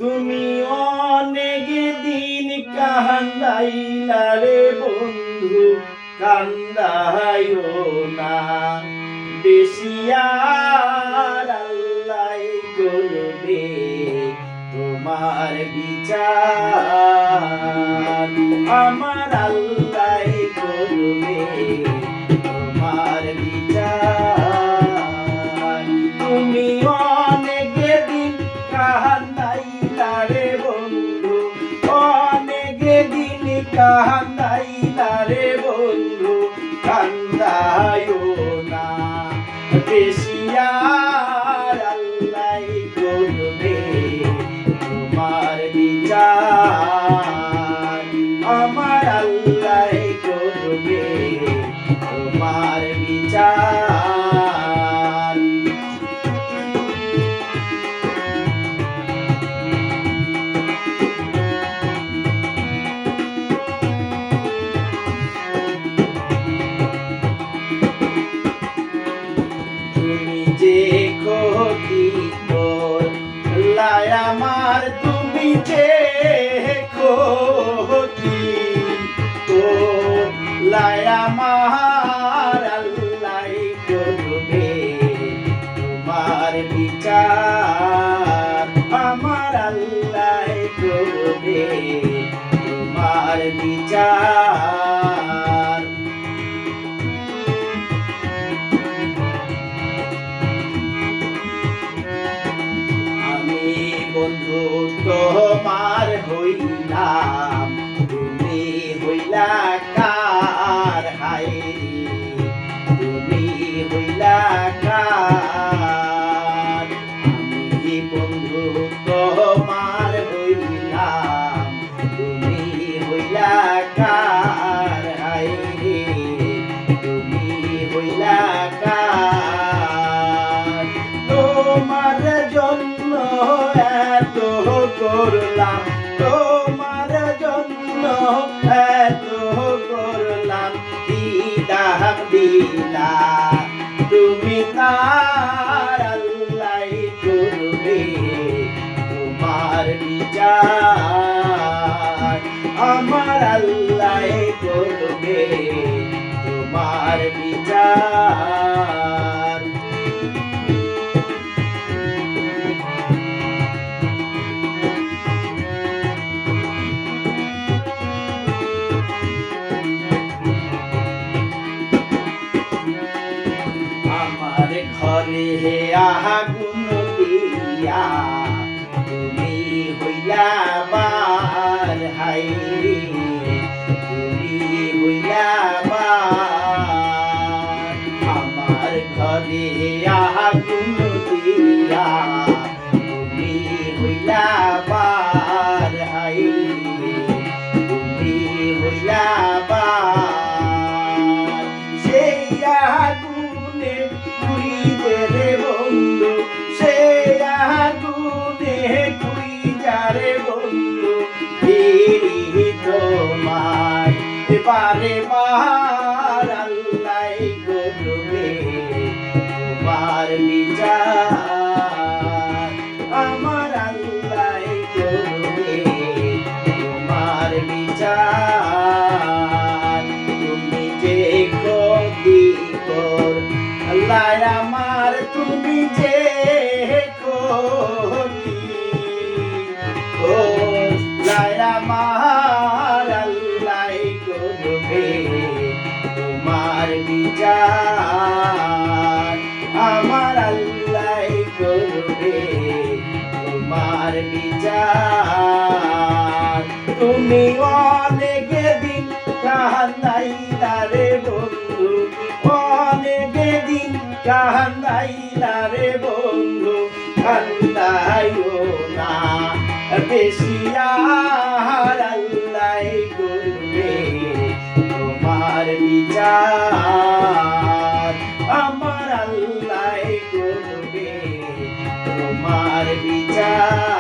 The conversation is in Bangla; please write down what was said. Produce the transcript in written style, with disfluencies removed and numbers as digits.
তুমি অনেক দিন কান্দাইলা রে বন্ধু, কান্দাইও না বেশি আর। আল্লাহ করবে তোমার বিচার, আমার আল্লাহ করবে তোমার বিচার। তুমি অনেক দিন কান্দাইলা রে বন্ধু, অনেক দিন কান্দাইলা রে বন্ধু, কান্দাইও না বেশি আর। আল্লাহ করবে তোমার বিচার, আমার আল্লাহ করবে তোমার বিচার। তুমি যে ক্ষতি করলাই আমার, তুমি যে ক্ষতি করলাই আমার, আল্লাহ করবে তোমার বিচার, আমার আল্লাহ করবে তোমার বিচার। আমি বন্ধু তোমার হইলাম, তুমি হইলা কার হায়রি, তুমি হইলা কার। আমি বন্ধু তোমার হইলাম, তুমি হইলা কার হায়রি, তুমি হইলা কার। তোমার জন্য এত করলাম, তোমার জন্য এত করলাম, কি দাম দিলা তুমি তার। আল্লাহ করবে তোমার বিচার, আমার আল্লাহ করবে তোমার বিচার। আমার ঘরে আগুন দিয়া তুমি হইলা বার হায়রে, তুমি হইলা বার। আমার ঘরে আগুন দিয়া তুমি হইলা বার হায়রে, তুমি হইলা বার। সেই আগুনে পুইতে রে বন্ধু, সেই আগুনে পুইতা রে বন্ধু, ফিরি তোমায় বারে বার। আল্লাহ করবে তোমার বিচার, আমার আল্লাহ করবে তোমার বিচার। তুমি যে ক্ষতি করলাই আমার, তুমি যে ক্ষতি করলাই আমার, আল্লাহ করবে তোমার বিচার, আমার আল্লাহ করবে তোমার বিচার। তুমি অনেক দিন কান্দাইলা রে বন্ধু, অনেক দিন কান্দাইলা রে বন্ধু, কান্দাইও না বেশি আর। আল্লাহ করবে তোমার বিচার, আমার আল্লাহ করবে তোমার বিচার।